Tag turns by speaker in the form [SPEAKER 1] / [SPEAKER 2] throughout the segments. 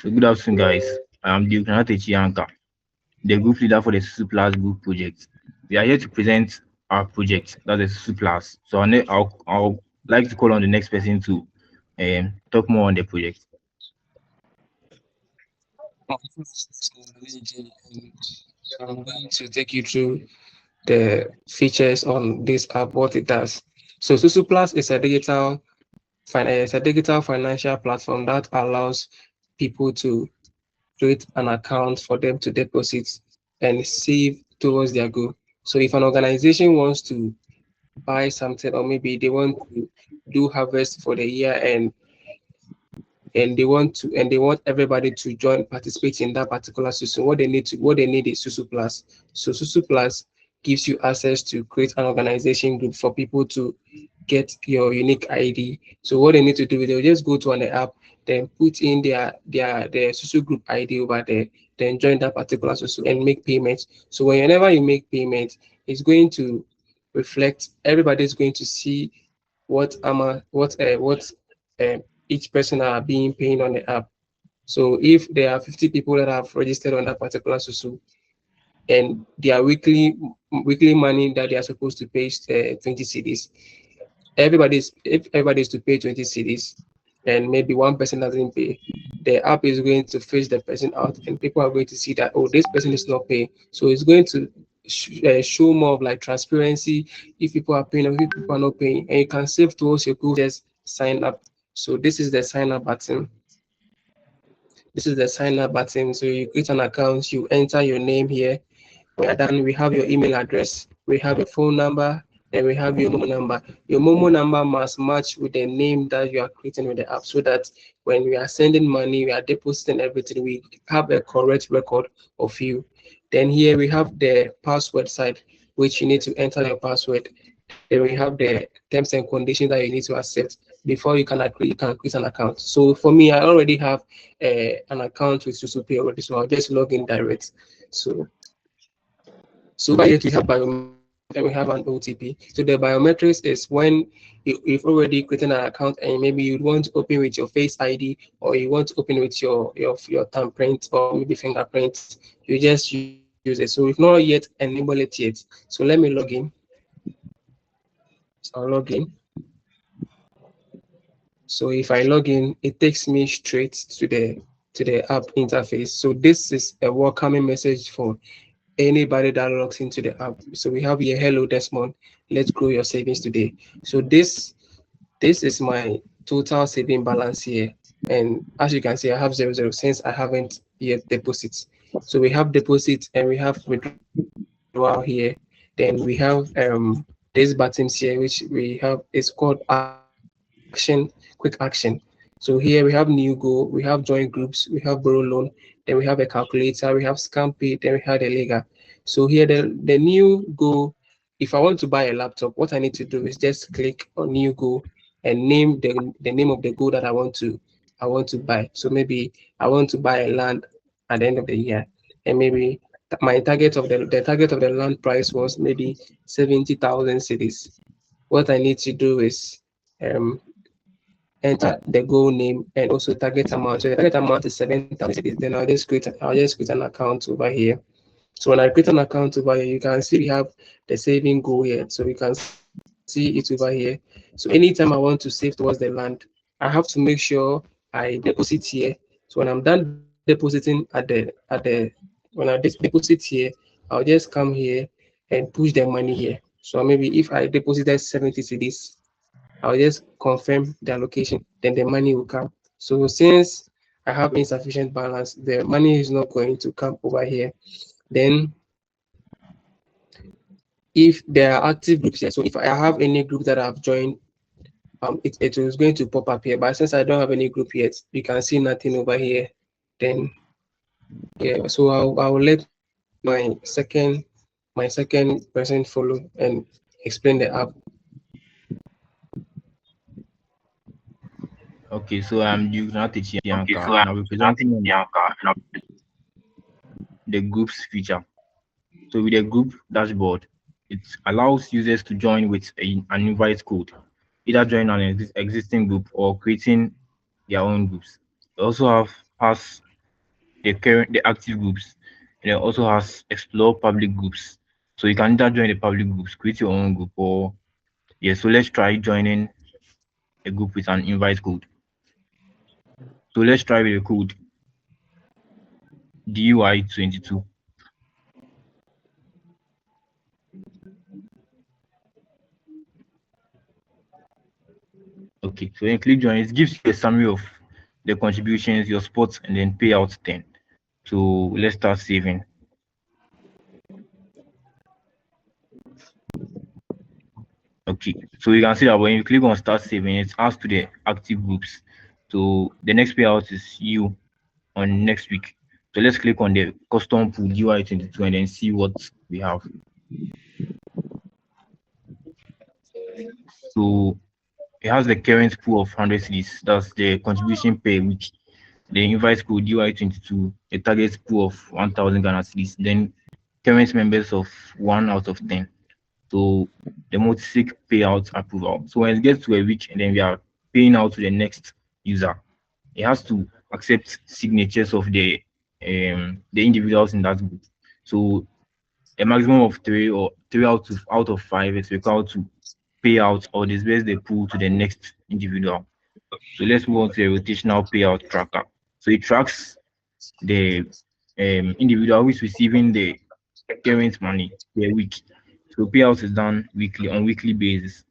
[SPEAKER 1] So good afternoon, guys. I'm Duke Chianka, the group leader for the Susu Plus group project. We are here to present our project, that's the Susu Plus. So I'll like to call on the next person to talk more on the project.
[SPEAKER 2] And I'm going to take you through the features on this app, what it does. So Susu Plus is a digital financial platform that allows people to create an account for them to deposit and save towards their goal. So if an organization wants to buy something, or maybe they want to do harvest for the year, and they want everybody to join participate in that particular system, what they need is Susu Plus. So Susu Plus gives you access to create an organization group for people to get your unique ID. So what they need to do is they'll just go to an app, then put in their Susu group ID over there, then join that particular Susu and make payments. So whenever you make payment, it's going to reflect. Everybody's going to see what uh, each person are being paying on the app. So if there are 50 people that have registered on that particular Susu, and their weekly money that they are supposed to pay is 20 CDs, if everybody's to pay 20 CDs, and maybe one person doesn't pay, the app is going to face the person out, and people are going to see that, oh, this person is not paying. So it's going to show more of like transparency, if people are paying or if people are not paying, and you can save towards your goal. Just sign up. So this is the sign up button. This is the sign up button. So you create an account, you enter your name here. We are done. We have your email address, we have your phone number, and we have your MoMo number. Your MoMo number must match with the name that you are creating with the app, so that when we are sending money, we are depositing everything, we have a correct record of you. Then here we have the password side, which you need to enter your password. Then we have the terms and conditions that you need to accept before you can create an account. So for me, I already have an account with SusuPay already, so I'll just log in direct. So over here we have biometrics and we have an OTP. So the biometrics is when you've already created an account, and maybe you want to open with your Face ID, or you want to open with your thumbprint or maybe fingerprint. You just use it. So we've not yet enabled it yet. So let me log in. So I'll log in. So if I log in, it takes me straight to the app interface. So this is a welcoming message for anybody that logs into the app. So we have here, hello Desmond, let's grow your savings today. So this is my total saving balance here. And as you can see, I have 00 since I haven't yet deposits. So we have deposits and we have withdrawal here. Then we have these buttons here, which we have, it's called action, quick action. So here we have new goal, we have join groups, we have borrow loan, then we have a calculator, we have scam pay, then we have the legal. So here the new goal, if I want to buy a laptop, what I need to do is just click on new goal and name the name of the goal that I want to buy. So maybe I want to buy a land at the end of the year, and maybe my target of the land price was maybe 70,000 cities. What I need to do is um enter the goal name and also target amount. So the target amount is 7,000 cities. Then I'll just create an account over here. So when I create an account over here, you can see we have the saving goal here. So you can see it over here. So anytime I want to save towards the land, I have to make sure I deposit here. So when I'm done depositing when I deposit here, I'll just come here and push the money here. So maybe if I deposited 70 CDs, I'll just confirm the allocation, then the money will come. So since I have insufficient balance, the money is not going to come over here. Then if there are active groups here, so if I have any group that I've joined, it was going to pop up here. But since I don't have any group yet, you can see nothing over here. Then yeah, so I'll let my second person follow and explain the app.
[SPEAKER 1] Okay, so I'm Duke
[SPEAKER 3] Okay,
[SPEAKER 1] Chianka,
[SPEAKER 3] so I'm
[SPEAKER 1] and I'll be
[SPEAKER 3] Nati
[SPEAKER 1] presenting on
[SPEAKER 3] Bianca, and
[SPEAKER 1] the group's feature. So with the group dashboard, it allows users to join with an invite code, either join an existing group or creating their own groups. They also have pass the active groups, and it also has explore public groups. So you can either join the public groups, create your own group, or yeah. So let's try joining a group with an invite code. So let's try with the code DUI22. Okay, so when you click join, it gives you a summary of the contributions, your spots, and then payouts 10. So let's start saving. Okay, so you can see that when you click on start saving, it asks to the active groups. So the next payout is you on next week. So let's click on the custom pool UI22 and then see what we have. So it has the current pool of 100 cities. That's the contribution per week. The invite code UI22, a target pool of 1,000 Ghana cities. Then current members of 1 out of 10. So the multi-sig payout approval. So when it gets to a week and then we are paying out to the next user, it has to accept signatures of the individuals in that group. So a maximum of three out of five is required to pay out or disperse the pool to the next individual. So let's move on to the rotational payout tracker. So it tracks the individual who is receiving the current money per week. So payout is done weekly on weekly basis.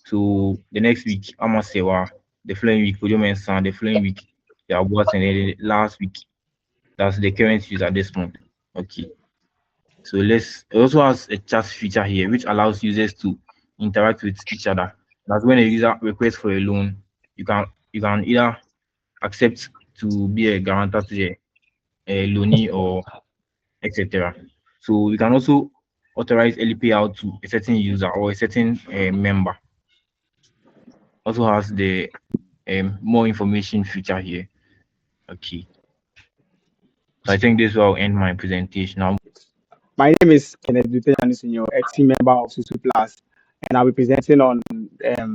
[SPEAKER 1] So the next week, Amasewa, the following week, Kojomensan, the following week, the Abuas, and then the last week, that's the current user this month. Okay. So it also has a chat feature here, which allows users to interact with each other. That's when a user requests for a loan, you can either accept to be a guarantor to the loanee or etc. So you can also authorize early payout to a certain user or a certain member. Also has the more information feature here. Okay. So I think this will end my presentation. Now,
[SPEAKER 3] My name is Kenneth Duterte Senior, a team member of Susu Plus, and I'll be presenting on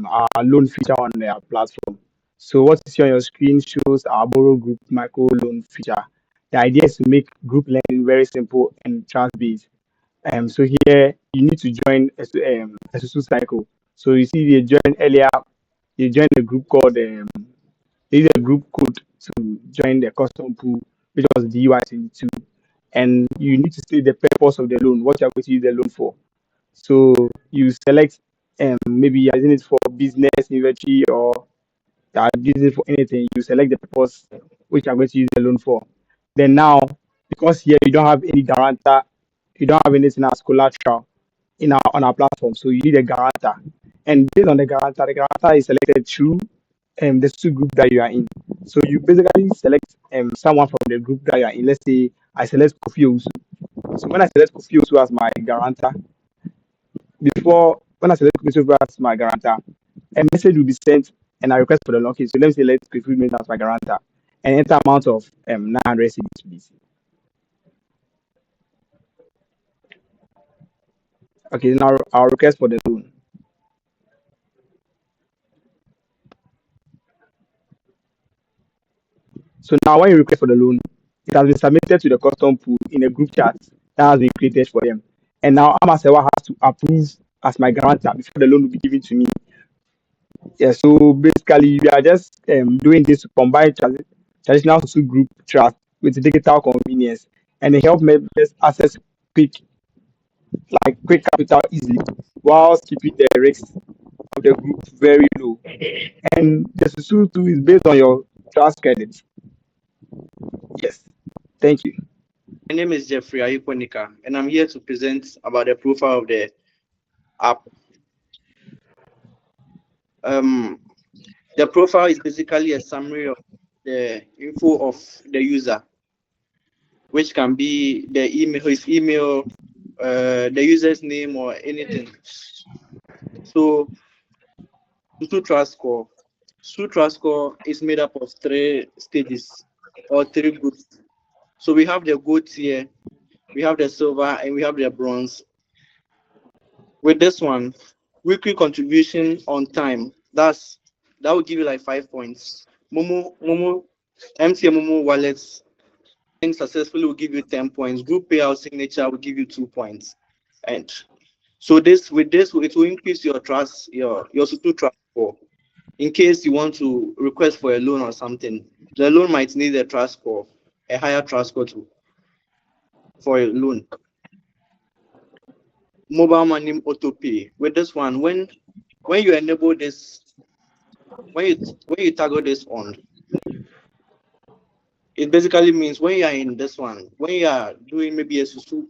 [SPEAKER 3] our loan feature on their platform. So what you see on your screen shows our borrow group micro loan feature. The idea is to make group lending very simple and trust-based. So here you need to join a Susu cycle. So you see they joined earlier, they joined a group called they use a group code to join the custom pool, which was the UI22, and you need to state the purpose of the loan, what you're going to use the loan for. So you select maybe you're using it for business, inventory, or you're using it for anything. You select the purpose which you're going to use the loan for. Then now, because here you don't have any guarantor, you don't have anything as collateral in our on our platform, so you need a guarantor. And based on the guarantor is selected through the two group that you are in. So you basically select someone from the group that you are in. Let's say I select Kofi. So when I select Kofi as my guarantor, before when I select Kofi as my guarantor, a message will be sent and I request for the loan. Okay, so let me say let Kofi remain as my guarantor and enter amount of 900 cedis, please. Okay, now I'll request for the loan. So now when you request for the loan, it has been submitted to the custom pool in a group chat that has been created for them. And now Amasewa has to approve as my guarantor before the loan will be given to me. Yeah, so basically we are just doing this to combine traditional social group trust with digital convenience, and it help members access quick quick capital easily whilst keeping the risk of the group very low. And the Susu too is based on your trust credit. Yes. Thank you.
[SPEAKER 4] My name is Jeffrey Ayuponika, and I'm here to present about the profile of the app. Um, the profile is basically a summary of the info of the user, which can be the email, his email, the user's name, or anything. So, Susu Trust Score. Susu Trust Score is made up of 3 stages or 3 groups. So we have the gold tier, we have the silver, and we have the bronze. With this one, weekly contribution on time, that will give you like 5 points. MoMo MTN MoMo wallets link successfully will give you 10 points. Group payout signature will give you 2 points. And so this with this it will increase your trust, your Susu trust score. In case you want to request for a loan or something, the loan might need a trust score, a higher trust score for a loan. Mobile money auto pay. With this one, when you enable this, when you toggle this on, it basically means when you are in this one, when you are doing maybe a Susu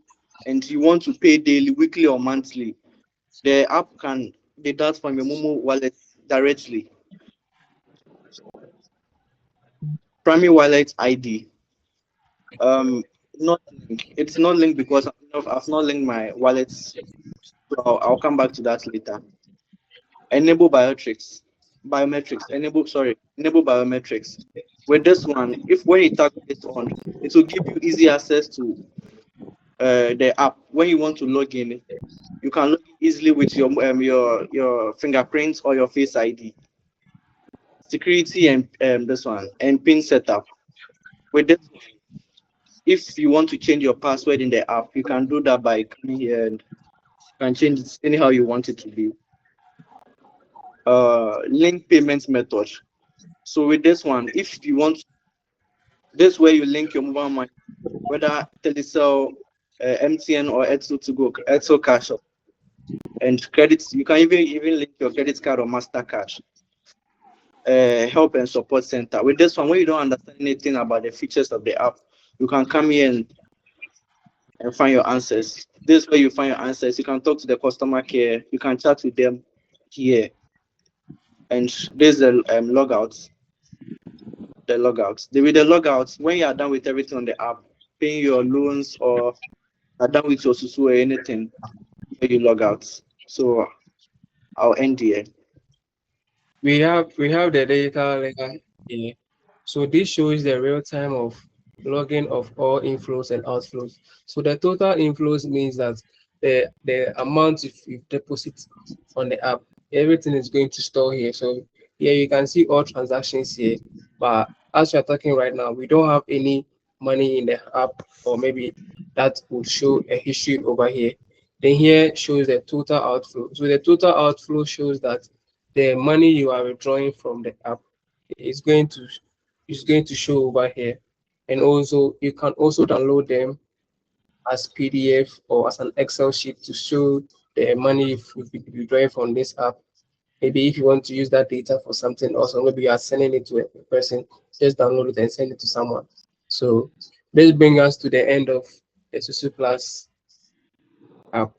[SPEAKER 4] and you want to pay daily, weekly, or monthly, the app can deduct from your MoMo wallet directly. Primary wallet ID. Not linked. It's not linked because I've not linked my wallets. So I'll come back to that later. Enable biometrics. Enable biometrics. With this one, if when you tap it on, it will give you easy access to the app. When you want to log in, you can log in easily with your fingerprints or your face ID. Security and this one and pin setup. With this one, if you want to change your password in the app, you can do that by coming here and you can change it anyhow you want it to be. Link payment method. So with this one, if you want, this way you link your mobile money, whether Telecel, MTN or Etso to go, Etso Cash, and credits. You can even link your credit card or Mastercard. Help and support center. With this one, when you don't understand anything about the features of the app, you can come here and find your answers. This is where you find your answers. You can talk to the customer care. You can chat with them here. And there's the logouts. The logouts. With the logouts, when you are done with everything on the app, paying your loans or are done with your Susu or anything, you log out. So I'll end here.
[SPEAKER 2] We have the data layer here. So this shows the real time of logging of all inflows and outflows. So the total inflows means that the amount you deposit on the app, everything is going to store here. So here you can see all transactions here. But as we are talking right now, we don't have any money in the app, or maybe that will show a history over here. Then here shows the total outflow. So the total outflow shows that the money you are withdrawing from the app is going to show over here. And also you can also download them as PDF or as an Excel sheet to show the money you've been withdrawing from this app. Maybe if you want to use that data for something else, or maybe you are sending it to a person, just download it and send it to someone. So this brings us to the end of the Susu Plus app.